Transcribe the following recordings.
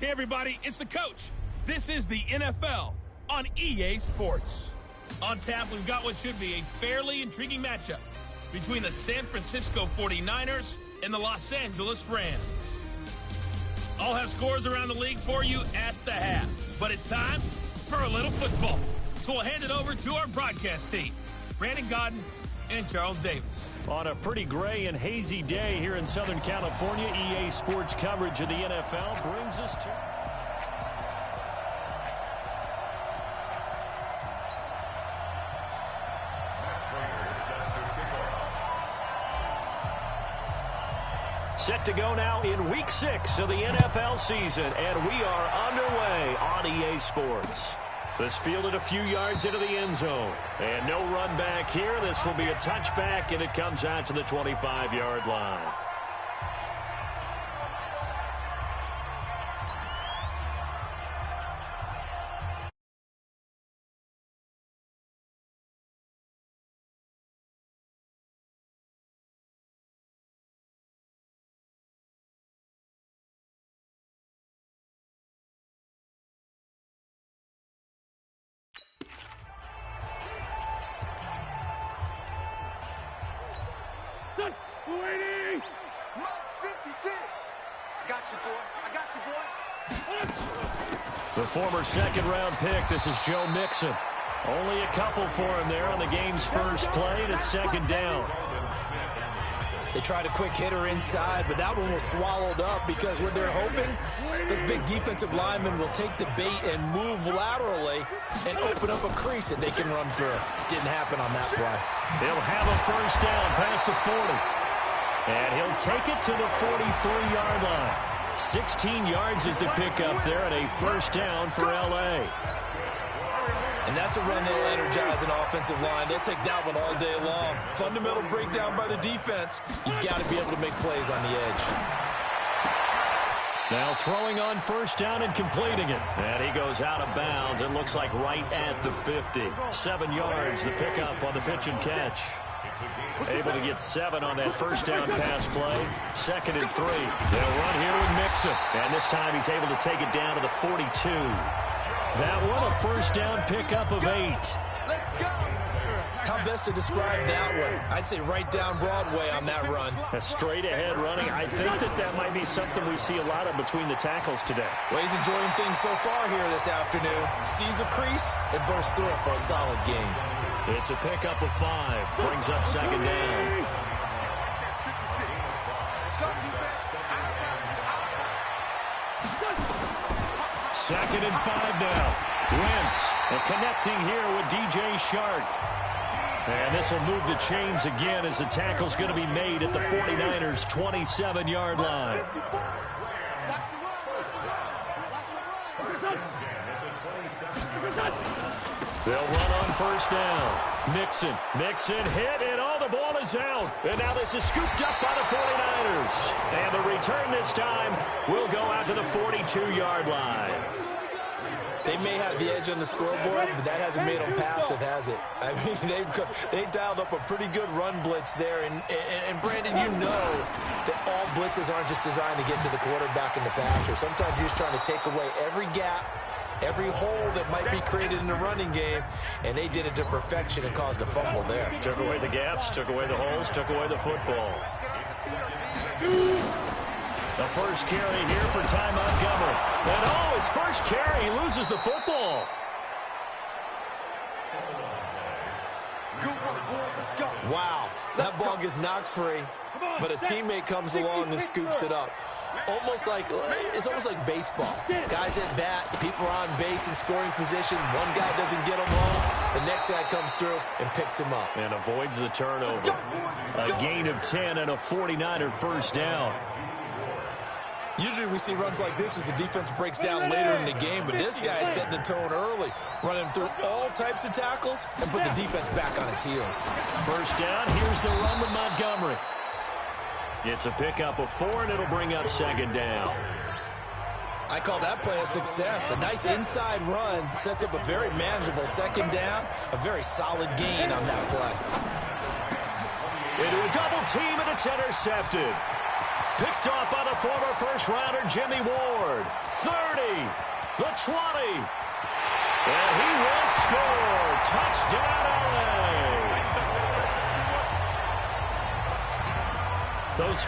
Hey everybody, it's the coach. This is the NFL on EA Sports. On tap, we've got what should be a fairly intriguing matchup between the San Francisco 49ers and the Los Angeles Rams. I'll have scores around the league for you at the half, but it's time for a little football. So we'll hand it over to our broadcast team, Brandon Godden and Charles Davis. On a pretty gray and hazy day here in Southern California, EA Sports coverage of the NFL brings us to... Set to go now in Week 6 of the NFL season, and we are underway on EA Sports. This fielded a few yards into the end zone. And no run back here. This will be a touchback, and it comes out to the 25-yard line. The former second-round pick, this is Joe Mixon. Only a couple for him there on the game's first play, and it's second down. They tried a quick hitter inside, but that one was swallowed up because what they're hoping, this big defensive lineman will take the bait and move laterally and open up a crease that they can run through. Didn't happen on that play. He'll have a first down past the 40. And he'll take it to the 43-yard line. 16 yards is the pickup there and a first down for L.A. And that's a run that'll energize an offensive line. They'll take that one all day long. Fundamental breakdown by the defense. You've got to be able to make plays on the edge. Now throwing on first down and completing it. And he goes out of bounds. It looks like right at the 50. 7 yards, the pickup on the pitch and catch. Able to get 7 on that first down pass play. 2nd and 3. They'll run here with Mixon. And this time he's able to take it down to the 42. That one, a first down pickup of 8. Let's go. How best to describe that one? I'd say right down Broadway on that run. A straight ahead running. I think that might be something we see a lot of between the tackles today. Well, he's enjoying things so far here this afternoon. Sees a crease and bursts through it for a solid gain. It's a pickup of 5. Brings up second down. Second and 5 now. Wentz connecting here with DJ Shark. And this will move the chains again as the tackle's going to be made at the 49ers' 27-yard line. They'll run on first down. Mixon hit, and all the ball is out. And now this is scooped up by the 49ers. And the return this time will go out to the 42-yard line. They may have the edge on the scoreboard, but that hasn't made them passive, has it? I mean, they dialed up a pretty good run blitz there. And Brandon, you know that all blitzes aren't just designed to get to the quarterback and the passer. Sometimes you're just trying to take away every gap, every hole that might be created in the running game, and they did it to perfection and caused a fumble there. Took away the gaps, took away the holes, took away the football. The first carry here for Ty Montgomery. And his first carry, he loses the football. Wow, that ball gets knocked free, but a teammate comes along and scoops it up. It's almost like baseball. Guys at bat, people are on base in scoring position. One guy doesn't get him home. The next guy comes through and picks him up. And avoids the turnover. A gain of 10 and a 49er first down. Usually we see runs like this as the defense breaks down later in the game, but this guy is setting the tone early, running through all types of tackles and put the defense back on its heels. First down, here's the run with Montgomery. It's a pickup of 4, and it'll bring up second down. I call that play a success. A nice inside run sets up a very manageable second down, a very solid gain on that play. Into a double team, and it's intercepted. Picked off by the former first-rounder Jimmy Ward. 30, the 20. And he will score. Touchdown, LA. Those...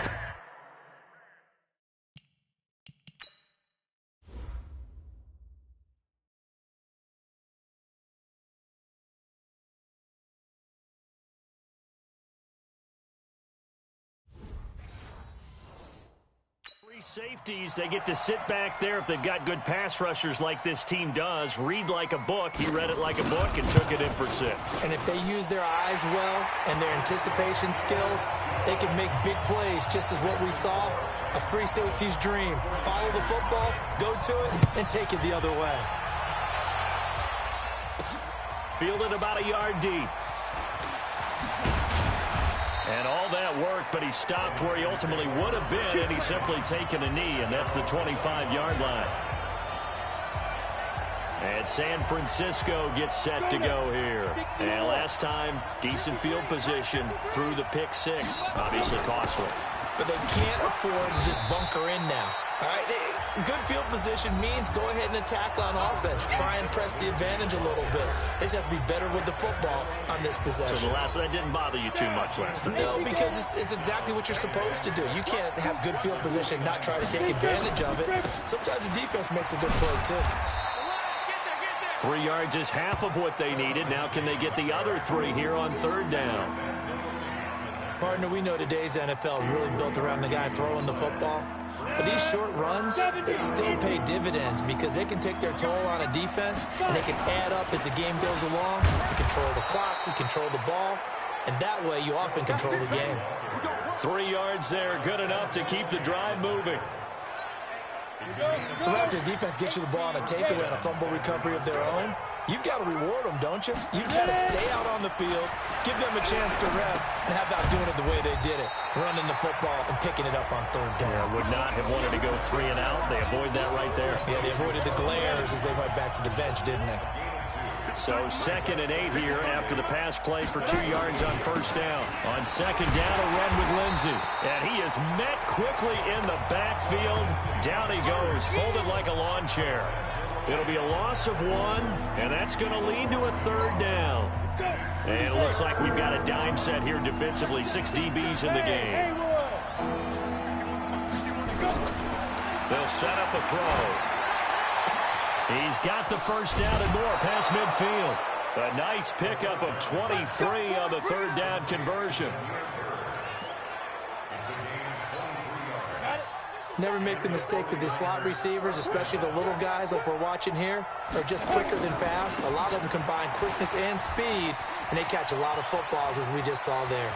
safeties, they get to sit back there if they've got good pass rushers like this team does. Read like a book. He read it like a book and took it in for 6. And if they use their eyes well and their anticipation skills, they can make big plays, just as what we saw, a free safety's dream. Follow the football, go to it, and take it the other way. Fielded about a yard deep. And all that worked, but he stopped where he ultimately would have been, and he's simply taken a knee, and that's the 25-yard line. And San Francisco gets set to go here. And last time, decent field position through the pick 6. Obviously costly. But they can't afford to just bunker in now. All right, good field position means go ahead and attack on offense. Try and press the advantage a little bit. They just have to be better with the football on this possession. So that didn't bother you too much last time? No, because it's exactly what you're supposed to do. You can't have good field position and not try to take advantage of it. Sometimes the defense makes a good play, too. 3 yards is half of what they needed. Now can they get the other 3 here on third down? Partner, we know today's NFL is really built around the guy throwing the football. But these short runs, they still pay dividends because they can take their toll on a defense, and they can add up as the game goes along. You control the clock, you control the ball, and that way you often control the game. 3 yards there, good enough to keep the drive moving. So after the defense gets you the ball on a takeaway and a fumble recovery of their own, you've got to reward them, don't you? You've got to stay out on the field, give them a chance to rest, and how about doing it the way they did it, running the football and picking it up on third down. Yeah, would not have wanted to go 3 and out. They avoid that right there. Yeah, they avoided the glares as they went back to the bench, didn't they? So 2nd and 8 here after the pass play for 2 yards on first down. On second down, a run with Lindsey. And he is met quickly in the backfield. Down he goes, folded like a lawn chair. It'll be a loss of 1, and that's going to lead to a third down. And it looks like we've got a dime set here defensively. 6 DBs in the game. They'll set up a throw. He's got the first down and more past midfield. A nice pickup of 23 on the third down conversion. Never make the mistake that the slot receivers, especially the little guys like we're watching here, are just quicker than fast. A lot of them combine quickness and speed, and they catch a lot of footballs, as we just saw there.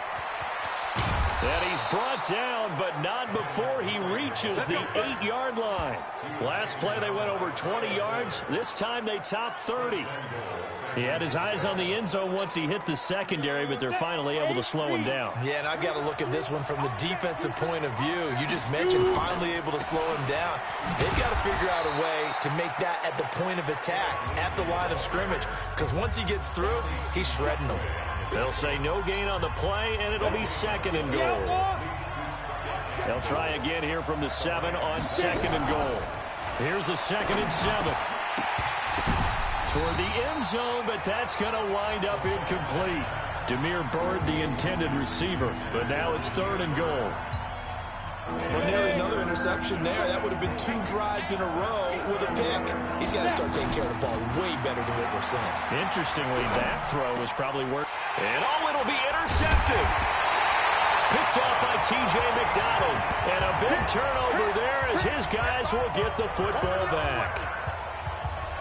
And he's brought down, but not before he reaches the 8-yard line. Last play, they went over 20 yards. This time, they topped 30. He had his eyes on the end zone once he hit the secondary, but they're finally able to slow him down. Yeah, and I've got to look at this one from the defensive point of view. You just mentioned finally able to slow him down. They've got to figure out a way to make that at the point of attack, at the line of scrimmage, because once he gets through, he's shredding them. They'll say no gain on the play, and it'll be 2nd and goal. They'll try again here from the 7 on 2nd and goal. Here's a 2nd and 7. Toward the end zone, but that's going to wind up incomplete. Demir Bird, the intended receiver, but now it's 3rd and goal. Well, nearly another interception there. That would have been 2 drives in a row with a pick. He's got to start taking care of the ball way better than what we're saying. Interestingly, that throw was probably worth. And it'll be intercepted. Picked off by T.J. McDonald. And a big turnover there as his guys will get the football back.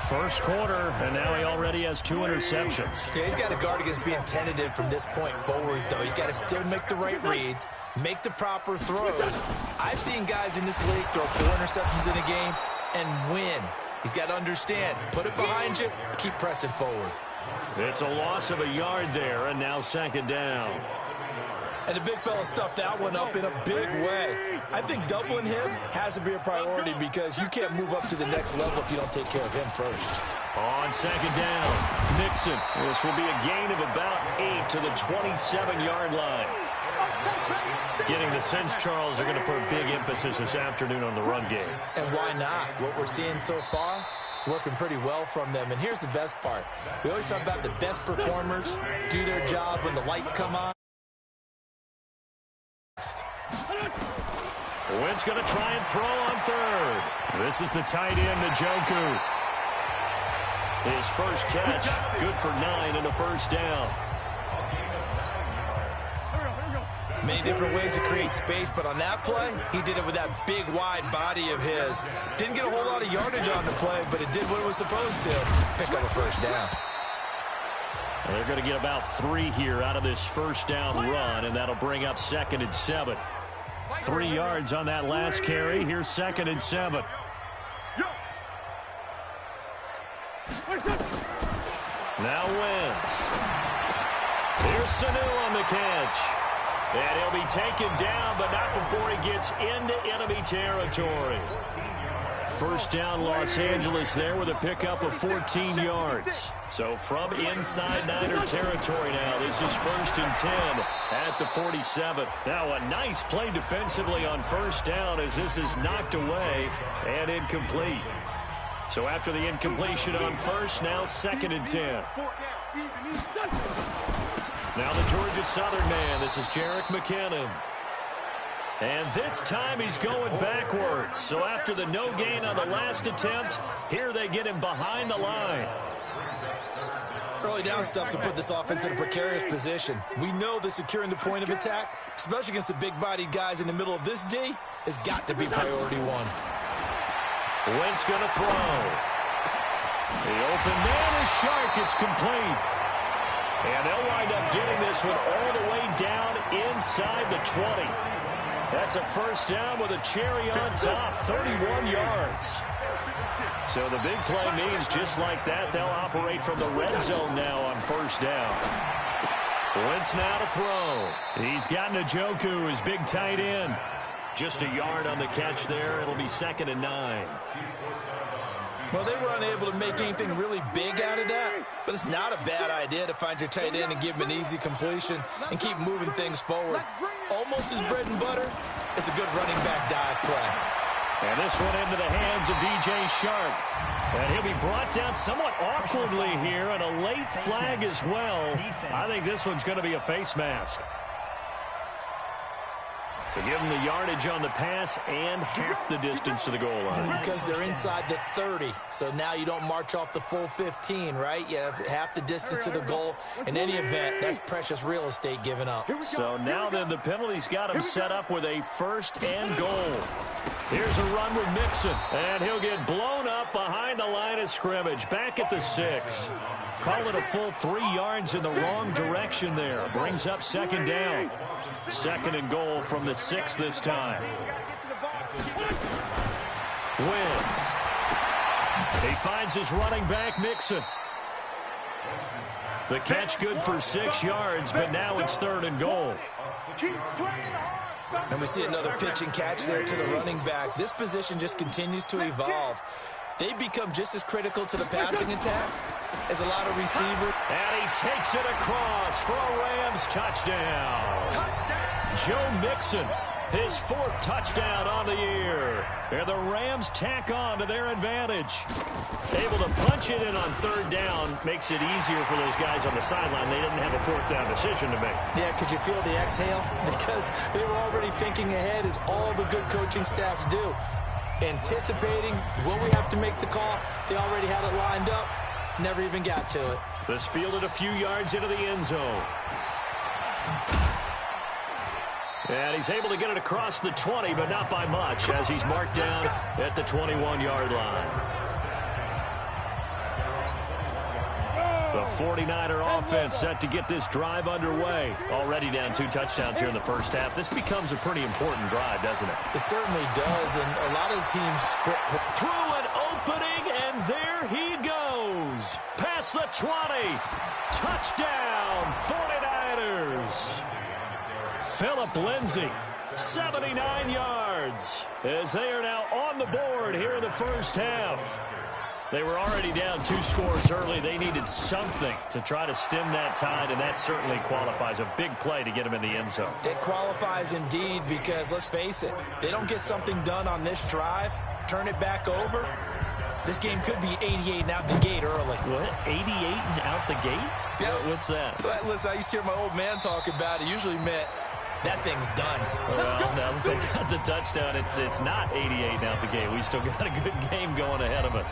First quarter, and now he already has 2 interceptions. Yeah, he's got to guard against being tentative from this point forward, though. He's got to still make the right reads, make the proper throws. I've seen guys in this league throw 4 interceptions in a game and win. He's got to understand, put it behind you, keep pressing forward. It's a loss of a yard there, and now 2nd down. And the big fella stuffed that one up in a big way. I think doubling him has to be a priority because you can't move up to the next level if you don't take care of him first. On 2nd down, Nixon. This will be a gain of about 8 to the 27-yard line. Getting the sense, Charles, are going to put a big emphasis this afternoon on the run game. And why not? What we're seeing so far, it's working pretty well from them. And here's the best part. We always talk about the best performers do their job when the lights come on. Wentz going to try and throw on 3rd. This is the tight end, Njoku. His first catch, good for 9 and a 1st down. Many different ways to create space, but on that play, he did it with that big, wide body of his. Didn't get a whole lot of yardage on the play, but it did what it was supposed to. Pick up a 1st down. And they're going to get about 3 here out of this 1st down run, and that'll bring up 2nd and 7. 3 yards on that last carry. Here's 2nd and 7. Now Wentz. Here's Sanu on the catch. And he'll be taken down, but not before he gets into enemy territory. 1st down Los Angeles there with a pickup of 14 yards. So from inside Niner territory now, this is 1st and 10 at the 47. Now a nice play defensively on 1st down as this is knocked away and incomplete. So after the incompletion on 1st, now 2nd and 10. Now the Georgia Southern man, this is Jerick McKinnon. And this time he's going backwards. So after the no gain on the last attempt, here they get him behind the line. Early down stuff to put this offense in a precarious position. We know that securing the point of attack, especially against the big-bodied guys in the middle of this D, has got to be priority 1. Wentz going to throw. The open man is Shark. It's complete. And they'll wind up getting this one all the way down inside the 20. That's a 1st down with a cherry on top, 31 yards. So the big play means just like that, they'll operate from the red zone now on 1st down. Wentz now to throw. He's got Njoku, his big tight end. Just a yard on the catch there. It'll be 2nd and 9. Well, they were unable to make anything really big out of that, but it's not a bad idea to find your tight end and give him an easy completion and keep moving things forward. Almost his bread and butter. It's a good running back dive play. And this one into the hands of DJ Shark. And he'll be brought down somewhat awkwardly here, and a late flag as well. I think this one's going to be a face mask. To give them the yardage on the pass and half the distance to the goal line. Because they're inside the 30, so now you don't march off the full 15, right? You have half the distance to the goal. In any event, that's precious real estate given up. So now then the penalty's got him set up with a 1st and goal. Here's a run with Mixon, and he'll get blown up behind the line of scrimmage, back at the 6. Call it a full 3 yards in the wrong direction there. Brings up second down. Second and goal from the 6 this time. Wentz. He finds his running back, Mixon. The catch good for 6 yards, but now it's third and goal. And we see another pitch and catch there to the running back. This position just continues to evolve. They become just as critical to the passing attack as a lot of receivers. And he takes it across for a Rams touchdown. Joe Mixon, his 4th touchdown on the year. And the Rams tack on to their advantage. Able to punch it in on third down makes it easier for those guys on the sideline. They didn't have a 4th down decision to make. Yeah, could you feel the exhale? Because they were already thinking ahead, as all the good coaching staffs do. Anticipating, will we have to make the call? They already had it lined up. Never even got to it. This fielded a few yards into the end zone. And he's able to get it across the 20, but not by much, as he's marked down at the 21-yard line. The 49er offense set to get this drive underway. Already down 2 touchdowns here in the first half. This becomes a pretty important drive, doesn't it? It certainly does, and a lot of the teams through an opening, and there he goes. Past the 20. Touchdown, 49ers. Phillip Lindsay, 79 yards, as they are now on the board here in the first half. They were already down 2 scores early. They needed something to try to stem that tide, and that certainly qualifies. A big play to get them in the end zone. It qualifies indeed, because let's face it, they don't get something done on this drive, turn it back over, this game could be 88 and out the gate early. What? 88 and out the gate? Yeah. What's that? Listen, I used to hear my old man talk about it. Usually meant that thing's done. Well, now that they got the touchdown, it's not 88 and out the gate. We still got a good game going ahead of us.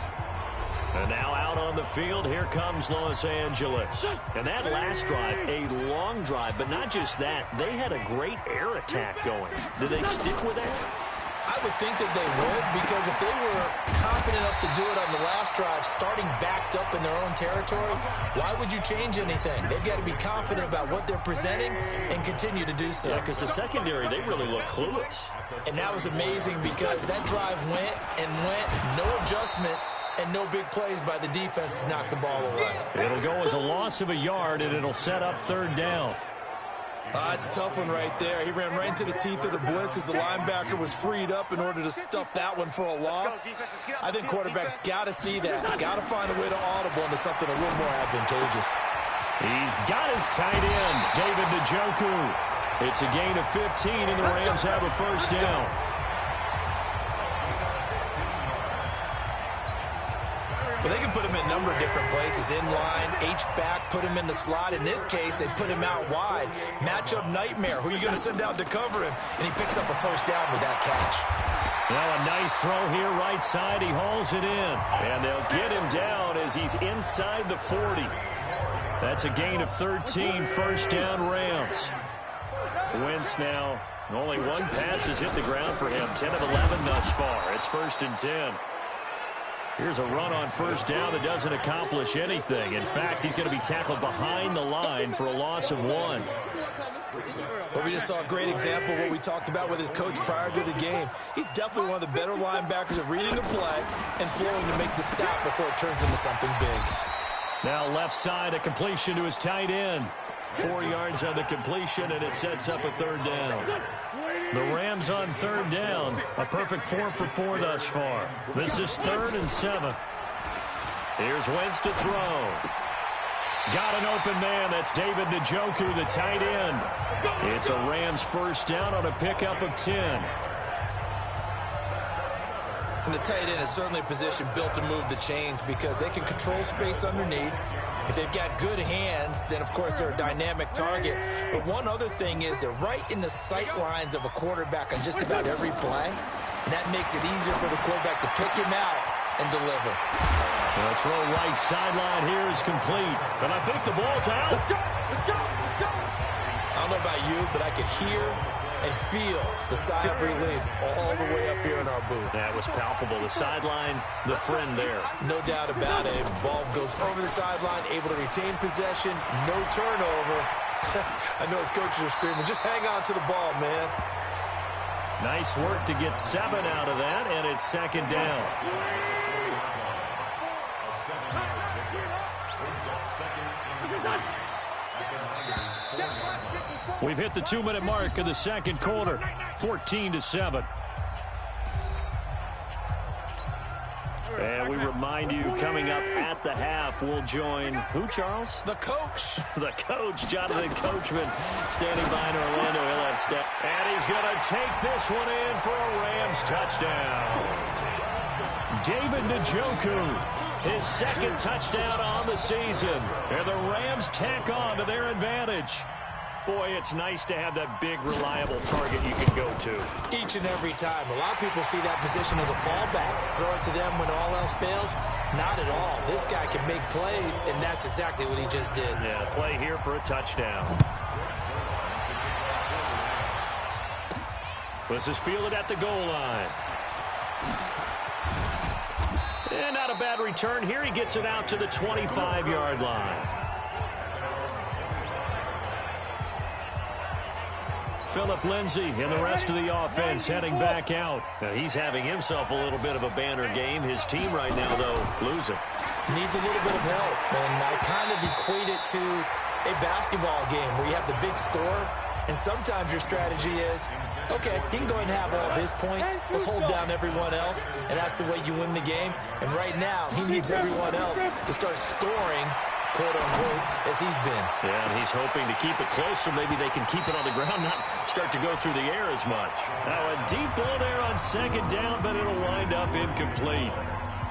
And now out on the field, here comes Los Angeles. And that last drive, a long drive, but not just that. They had a great air attack going. Did they stick with that? I would think that they would, because if they were confident enough to do it on the last drive, starting backed up in their own territory, why would you change anything? They've got to be confident about what they're presenting and continue to do so. Yeah, because the secondary, they really look clueless. And that was amazing, because that drive went and went, no adjustments, and no big plays by the defense to knock the ball away. It'll go as a loss of a yard, and it'll set up third down. It's a tough one right there. He ran right into the teeth of the blitz as the linebacker was freed up in order to stuff that one for a loss. I think quarterbacks got to see that. Got to find a way to audible into something a little more advantageous. He's got his tight end, David Njoku. It's a gain of 15, and the Rams have a first down. Well, they can put him in a number of different places. In line, H-back, put him in the slot. In this case, they put him out wide. Matchup nightmare. Who are you going to send out to cover him? And he picks up a first down with that catch. Well, a nice throw here right side. He hauls it in. And they'll get him down as he's inside the 40. That's a gain of 13, first down Rams. Wentz now, only 1 pass has hit the ground for him. 10 of 11 thus far. It's first and 10. Here's a run on first down that doesn't accomplish anything. In fact, he's going to be tackled behind the line for a loss of 1. Well, we just saw a great example of what we talked about with his coach prior to the game. He's definitely one of the better linebackers at reading the play and flowing to make the stop before it turns into something big. Now left side, a completion to his tight end. 4 yards on the completion, and it sets up a third down. The Rams on third down. A perfect 4 for 4 thus far. This is 3rd and 7. Here's Wentz to throw. Got an open man. That's David Njoku, the tight end. It's a Rams first down on a pickup of 10. And the tight end is certainly a position built to move the chains, because they can control space underneath. If they've got good hands, then, of course, they're a dynamic target. But one other thing is they're right in the sight lines of a quarterback on just about every play. And that makes it easier for the quarterback to pick him out and deliver. The throw right sideline here is complete. And I think the ball's out. I don't know about you, but I could hear and feel the sigh of relief all the way up here in our booth. That was palpable. The sideline, the friend there. No doubt about it. Ball goes over the sideline, able to retain possession, no turnover. I know his coaches are screaming, just hang on to the ball, man. Nice work to get 7 out of that, and it's second down. We've hit the 2-minute mark of the second quarter, 14-7. And we remind you, coming up at the half, we'll join who, Charles? The coach. The coach, Jonathan Coachman, standing by in Orlando. He'll have step. And he's going to take this one in for a Rams touchdown. David Njoku, his second touchdown on the season. And the Rams tack on to their advantage. Boy, it's nice to have that big, reliable target you can go to. Each and every time. A lot of people see that position as a fallback. Throw it to them when all else fails. Not at all. This guy can make plays, and that's exactly what he just did. Yeah, play here for a touchdown. This is fielded at the goal line. And not a bad return here. He gets it out to the 25-yard line. Phillip Lindsay and the rest of the offense heading back out. Now, he's having himself a little bit of a banner game. His team right now, though, losing. Needs a little bit of help, and I kind of equate it to a basketball game where you have the big score, and sometimes your strategy is, okay, he can go ahead and have all of his points. Let's hold down everyone else, and that's the way you win the game. And right now, he needs everyone else to start scoring, quote-unquote, as he's been. Yeah, and he's hoping to keep it close so maybe they can keep it on the ground, not start to go through the air as much. Now, a deep ball there on second down, but it'll wind up incomplete.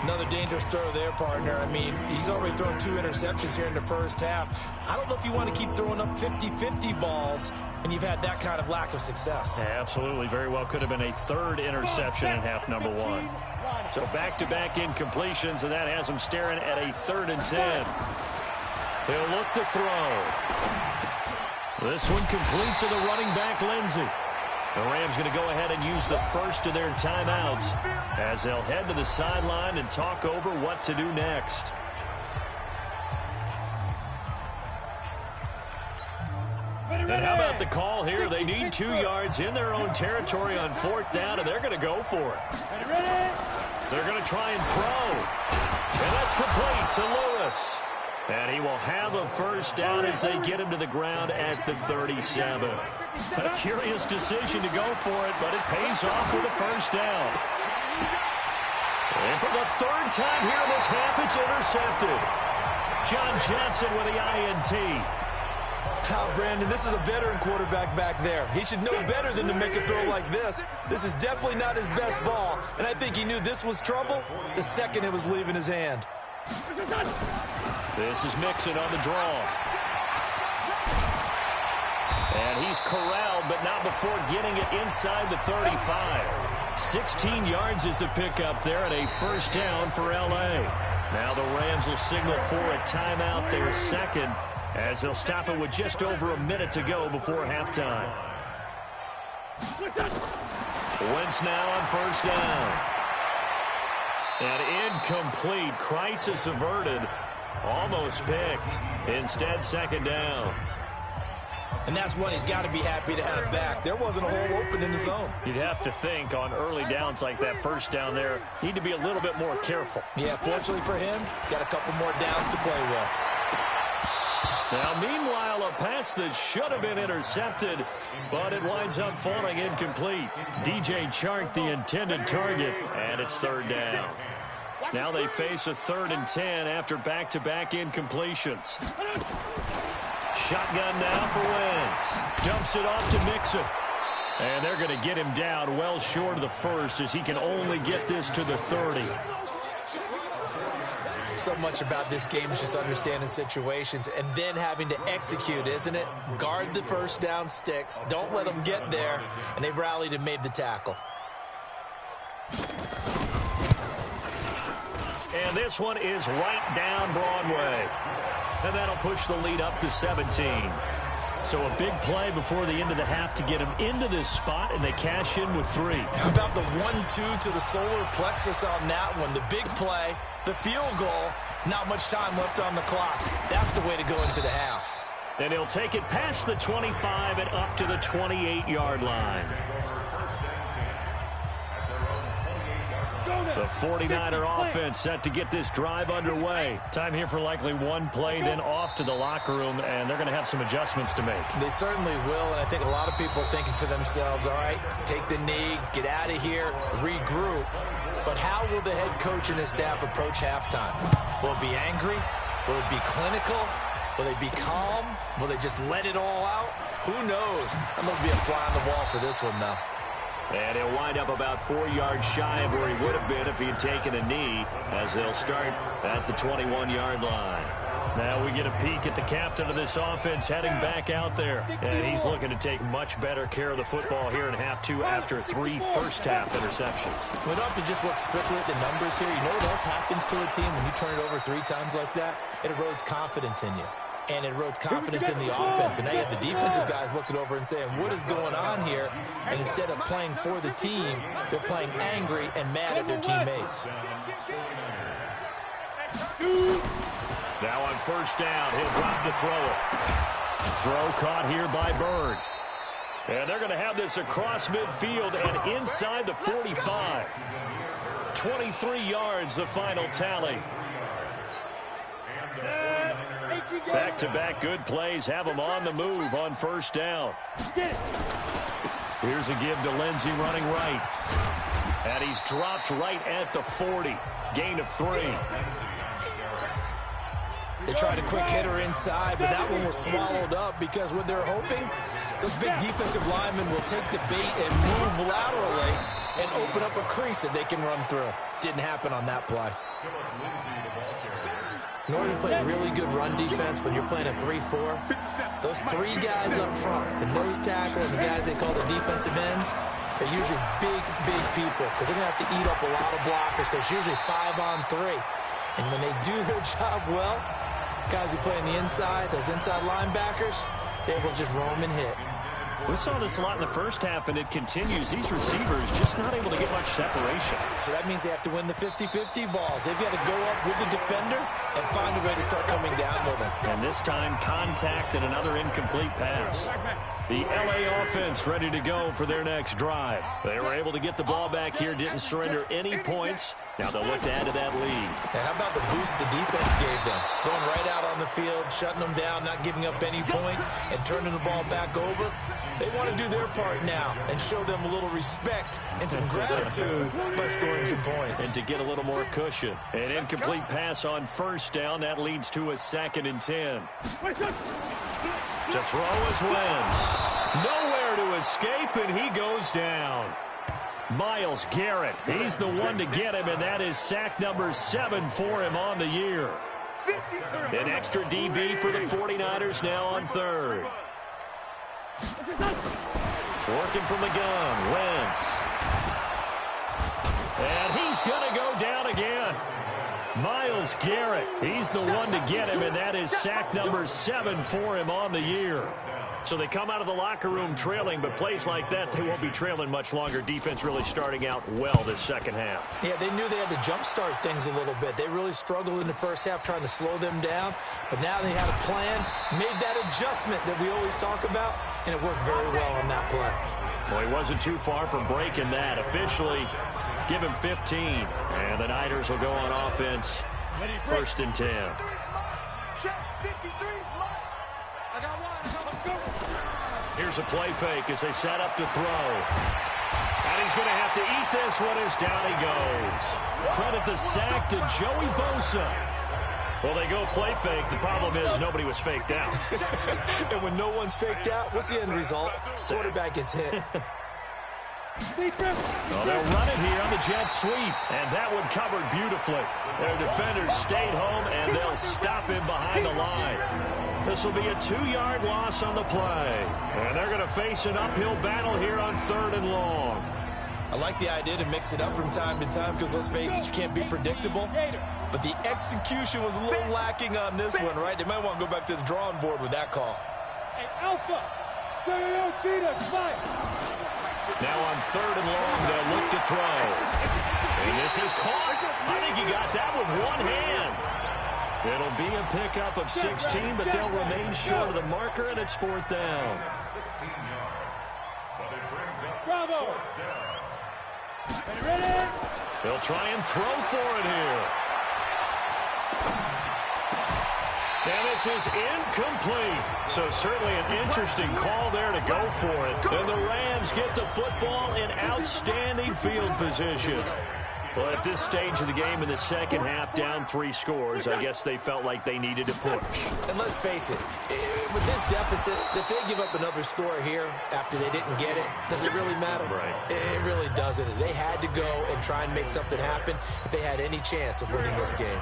Another dangerous throw there, partner. I mean, he's already thrown 2 interceptions here in the first half. I don't know if you want to keep throwing up 50-50 balls, and you've had that kind of lack of success. Yeah, absolutely. Very well could have been a 3rd interception in half number 1. So back-to-back incompletions, and that has him staring at a 3rd and 10. He'll look to throw. This one complete to the running back, Lindsay. The Rams going to go ahead and use the first of their timeouts as they'll head to the sideline and talk over what to do next. And how about the call here? They need 2 yards in their own territory on 4th down, and they're going to go for it. They're going to try and throw. And that's complete to Lewis. And he will have a first down as they get him to the ground at the 37. A curious decision to go for it, but it pays off with a first down. And for the 3rd time here in this half, it's intercepted. John Johnson with the INT. How, Brandon, this is a veteran quarterback back there. He should know better than to make a throw like this. This is definitely not his best ball, and I think he knew this was trouble the second it was leaving his hand. This is Mixon on the draw. And he's corralled, but not before getting it inside the 35. 16 yards is the pickup there, and a first down for L.A. Now the Rams will signal for a timeout, their second, as they'll stop it with just over a minute to go before halftime. Wentz now on first down. And incomplete. Crisis averted. Almost picked. Instead, second down. And that's one he's got to be happy to have back. There wasn't a hole open in the zone. You'd have to think on early downs like that first down there, need to be a little bit more careful. Yeah, fortunately for him, got a couple more downs to play with. Now, meanwhile, a pass that should have been intercepted, but it winds up falling incomplete. DJ Chark, the intended target, and it's 3rd down. Now they face a 3rd and 10 after back-to-back incompletions. Shotgun now for Wentz. Dumps it off to Mixon. And they're going to get him down well short of the first as he can only get this to the 30. So much about this game is just understanding situations and then having to execute, isn't it? Guard the first down sticks. Don't let them get there. And they rallied and made the tackle. And this one is right down Broadway. And that'll push the lead up to 17. So a big play before the end of the half to get him into this spot, and they cash in with 3. How about the 1-2 to the solar plexus on that one? The big play, the field goal, not much time left on the clock. That's the way to go into the half. And he'll take it past the 25 and up to the 28-yard line. The 49er offense set to get this drive underway. Time here for likely one play, then off to the locker room, and they're going to have some adjustments to make. They certainly will, and I think a lot of people are thinking to themselves, all right, take the knee, get out of here, regroup. But how will the head coach and his staff approach halftime? Will it be angry? Will it be clinical? Will they be calm? Will they just let it all out? Who knows? I'm going to be a fly on the wall for this one, though. And he'll wind up about 4 yards shy of where he would have been if he had taken a knee, as they'll start at the 21-yard line. Now we get a peek at the captain of this offense heading back out there. And he's looking to take much better care of the football here in half 2 after 3 first-half interceptions. We don't have to just look strictly at the numbers here. You know what else happens to a team when you turn it over 3 times like that? It erodes confidence in you. And it erodes confidence in the offense. And now you have the defensive guys looking over and saying, what is going on here? And instead of playing for the team, they're playing angry and mad at their teammates. Now on first down, he'll drop to throw it. Throw caught here by Bird. And they're going to have this across midfield and inside the 45. 23 yards, the final tally. Back-to-back good plays have them on the move on first down. Here's a give to Lindsey running right. And he's dropped right at the 40. Gain of 3. They tried a quick hitter inside, but that one was swallowed up because what they're hoping, those big defensive linemen will take the bait and move laterally and open up a crease that they can run through. Didn't happen on that play. In order to play really good run defense when you're playing a 3-4, those 3 guys up front, the nose tackle and the guys they call the defensive ends, they're usually big people because they're going to have to eat up a lot of blockers because usually 5 on 3. And when they do their job well, guys who play on the inside, those inside linebackers, they will just roam and hit. We saw this a lot in the first half, and it continues. These receivers just not able to get much separation. So that means they have to win the 50-50 balls. They've got to go up with the defender and find a way to start coming down with them. And this time, contact and another incomplete pass. The LA offense ready to go for their next drive. They were able to get the ball back here, didn't surrender any points. Now they'll look to add to that lead. Now how about the boost the defense gave them? Going right out on the field, shutting them down, not giving up any points, and turning the ball back over. They want to do their part now and show them a little respect and some gratitude by scoring some points. And to get a little more cushion. An incomplete pass on first down. That leads to a 2nd and 10. To throw is Wentz. Nowhere to escape, and he goes down. Myles Garrett, he's the one to get him, and that is sack number 7 for him on the year. An extra DB for the 49ers now on 3rd. Working from the gun, Wentz. And he's going to go down again. Myles Garrett, he's the one to get him, and that is sack number 7 for him on the year. So they come out of the locker room trailing, but plays like that, they won't be trailing much longer. Defense really starting out well this second half. Yeah, they knew they had to jumpstart things a little bit. They really struggled in the first half trying to slow them down, but now they had a plan, made that adjustment that we always talk about, and it worked very well on that play. Well, he wasn't too far from breaking that. Officially, give him 15, and the Niners will go on offense, 1st and 10. Here's a play fake as they set up to throw. And he's going to have to eat this one as down he goes. Credit the sack to Joey Bosa. Well, they go play fake. The problem is nobody was faked out. And when no one's faked out, what's the end result? Quarterback gets hit. Well, they'll run it here on the jet sweep, and that one covered beautifully. Their defenders stayed home, and they'll stop him behind the line. This will be a 2-yard loss on the play, and they're going to face an uphill battle here on 3rd and long. I like the idea to mix it up from time to time because, let's face it, you can't be predictable. But the execution was a little lacking on this one, right? They might want to go back to the drawing board with that call. Hey, Alpha! Yo, Cheetah, smile! Now on 3rd and long, they'll look to throw. And this is caught. I think he got that with one hand. It'll be a pickup of 16, but they'll remain short of the marker, and it's 4th down. Bravo! Ready? They'll try and throw for it here. And this is incomplete. So certainly an interesting call there to go for it. And the Rams get the football in outstanding field position. Well, at this stage of the game in the second half, down 3 scores, I guess they felt like they needed to push. And let's face it, with this deficit, if they give up another score here after they didn't get it, does it really matter? Right. It really doesn't. They had to go and try and make something happen if they had any chance of winning this game.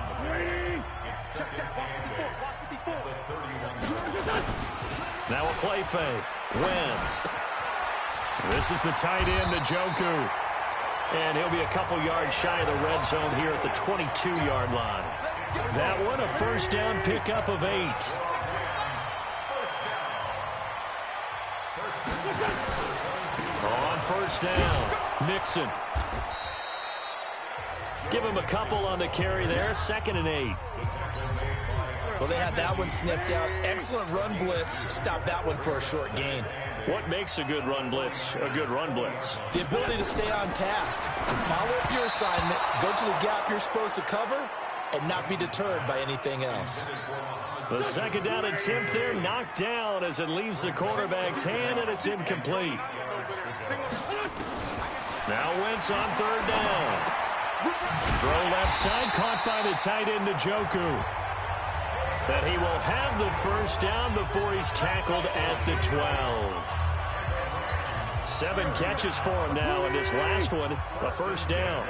Now a play fake. Wentz. This is the tight end, Njoku. And he'll be a couple yards shy of the red zone here at the 22-yard line. That one, a first down pickup of 8. On first down, Mixon. Give him a couple on the carry there, 2nd and 8. Well, they had that one sniffed out. Excellent run blitz. Stop that one for a short gain. What makes a good run blitz a good run blitz? The ability to stay on task, to follow up your assignment, go to the gap you're supposed to cover, and not be deterred by anything else. The 2nd down attempt there knocked down as it leaves the quarterback's hand, and it's incomplete. Now Wentz on 3rd down. Throw left side, caught by the tight end Njoku. That he will have the first down before he's tackled at the 12. 7 catches for him now, and this last one, a first down.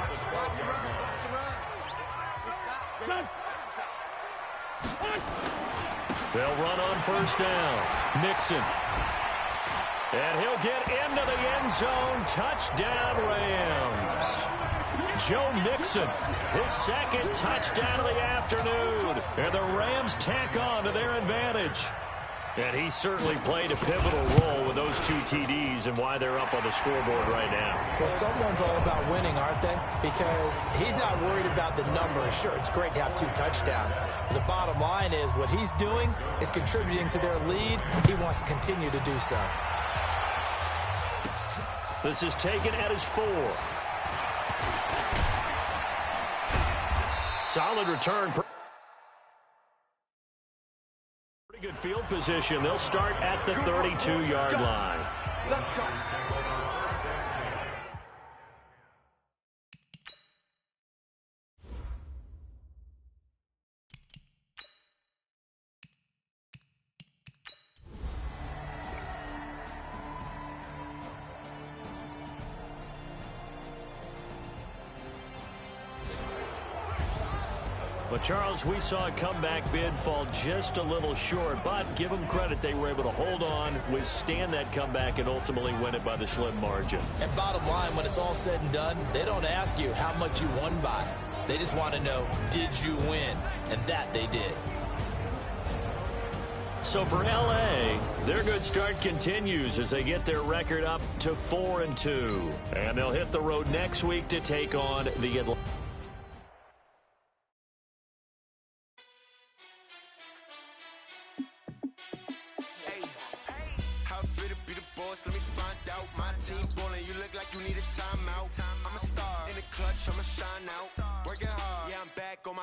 They'll run on first down. Mixon. And he'll get into the end zone. Touchdown, Rams. Joe Mixon, his 2nd touchdown of the afternoon. And the Rams tack on to their advantage. And he certainly played a pivotal role with those 2 TDs and why they're up on the scoreboard right now. Well, someone's all about winning, aren't they? Because he's not worried about the number. Sure, it's great to have 2 touchdowns. But the bottom line is what he's doing is contributing to their lead. He wants to continue to do so. This is taken at his 4. Solid return. Pretty good field position. They'll start at the 32-yard line. Let's go. But, Charles, we saw a comeback bid fall just a little short, but give them credit, they were able to hold on, withstand that comeback, and ultimately win it by the slim margin. And bottom line, when it's all said and done, they don't ask you how much you won by. They just want to know, did you win? And that they did. So for L.A., their good start continues as they get their record up to 4-2. And they'll hit the road next week to take on the Atlanta.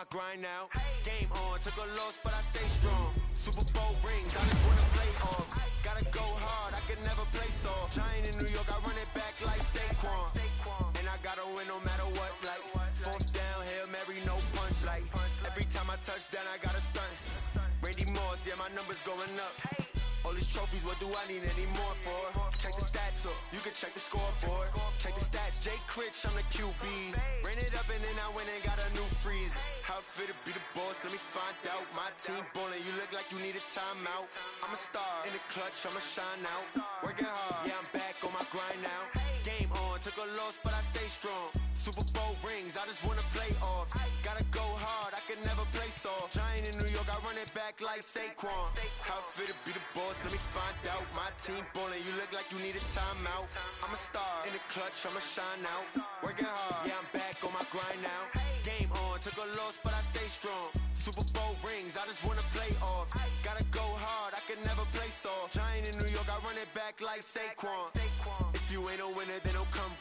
Grind now. Game on, took a loss, but I stay strong. Super Bowl rings, I just wanna play off. Gotta go hard, I can never play soft. Giant in New York, I run it back like Saquon. And I gotta win no matter what, like 4th down, Hail Mary, no punch. Like every time I touch down, I gotta stunt. Randy Moss, yeah, my numbers going up. All these trophies, what do I need any more for? Check the stats up, you can check the scoreboard. Check the stats, Jay Critch, I'm the QB. Ran it up and then I went and got a new freeze. How it feel to be the boss, let me find out. My team ballin', you look like you need a timeout. I'm a star, in the clutch, I'ma shine out. Working hard, yeah, I'm back on my grind now. Game on, took a loss, but I stay strong. Super Bowl rings, I just wanna play off. Gotta go hard, I can never play soft. Giant in New York, I run it back like Saquon. How fit to be the boss, let me find out. My team ballin', you look like you need a timeout. I'm a star, in the clutch, I'ma shine out. Working hard, yeah, I'm back on my grind now. Game on, took a loss, but I stay strong. Super Bowl rings, I just wanna play off. Gotta go hard, I can never play soft. Giant in New York, I run it back like Saquon. If you ain't a winner, then don't come